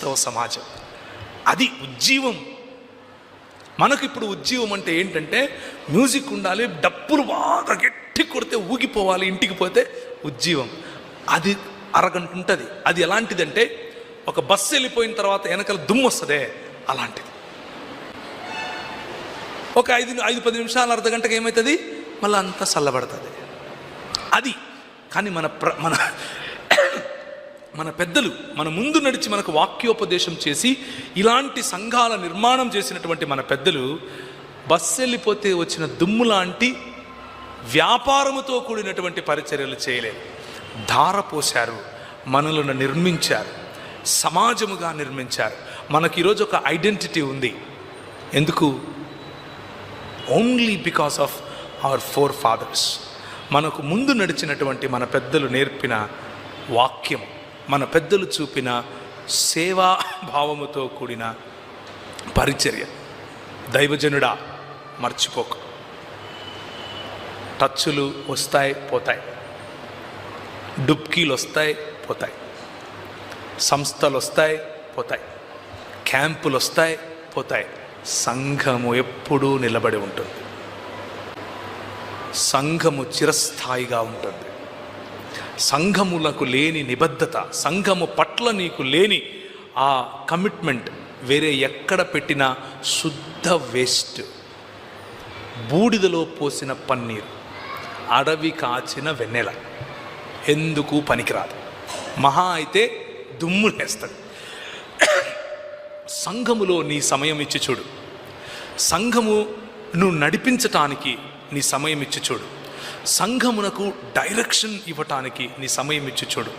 క్రైస్తవ సమాజం. అది ఉజ్జీవం. మనకు ఇప్పుడు ఉజ్జీవం అంటే ఏంటంటే మ్యూజిక్ ఉండాలి, డప్పులు బాగా గట్టి కొడితే ఊగిపోవాలి, ఇంటికి పోతే ఉజ్జీవం. అది అరగంట ఉంటుంది. అది ఎలాంటిదంటే ఒక బస్సు వెళ్ళిపోయిన తర్వాత వెనకాల దుమ్ము వస్తుందే అలాంటిది. ఒక 5-10 నిమిషాలు, అర్ధ గంటకి ఏమవుతుంది, మళ్ళీ అంతా చల్లబడుతుంది. అది కానీ మన పెద్దలు మన ముందు నడిచి మనకు వాక్యోపదేశం చేసి ఇలాంటి సంఘాల నిర్మాణం చేసినటువంటి మన పెద్దలు బస్సు వెళ్ళిపోతే వచ్చిన దుమ్ము లాంటి వ్యాపారముతో కూడినటువంటి పరిచర్యలు చేయలేదు. ధారపోశారు, మనలను నిర్మించారు, సమాజముగా నిర్మించారు. మనకు ఈరోజు ఒక ఐడెంటిటీ ఉంది. ఎందుకు? Only because of our forefathers. మనకు ముందు నడిచినటువంటి మన పెద్దలు నేర్పిన వాక్యం, మన పెద్దలు చూపిన సేవా భావముతో కూడిన పరిచర్య. దైవజనుడా మర్చిపోకు. టచ్చులు వస్తాయి పోతాయి, డుబ్కీలు వస్తాయి పోతాయి, సంస్థలు వస్తాయి పోతాయి, క్యాంపులు వస్తాయి పోతాయి. సంఘము ఎప్పుడూ నిలబడి ఉంటుంది. సంఘము చిరస్థాయిగా ఉంటుంది. సంఘములకు లేని నిబద్ధత, సంఘము పట్ల నీకు లేని ఆ కమిట్మెంట్ వేరే ఎక్కడ పెట్టినా శుద్ధ వేస్ట్. బూడిదలో పోసిన పన్నీరు, అడవి కాచిన వెన్నెల, ఎందుకు పనికిరాదు. మహా అయితే దుమ్ములేస్తాడు. సంఘములో నీ సమయం ఇచ్చి చూడు. సంఘమును నడిపించటానికి నీ సమయం ఇచ్చి చూడు. సంఘమునకు డైరెక్షన్ ఇవ్వటానికి నీ సమయం ఇచ్చి చూడు.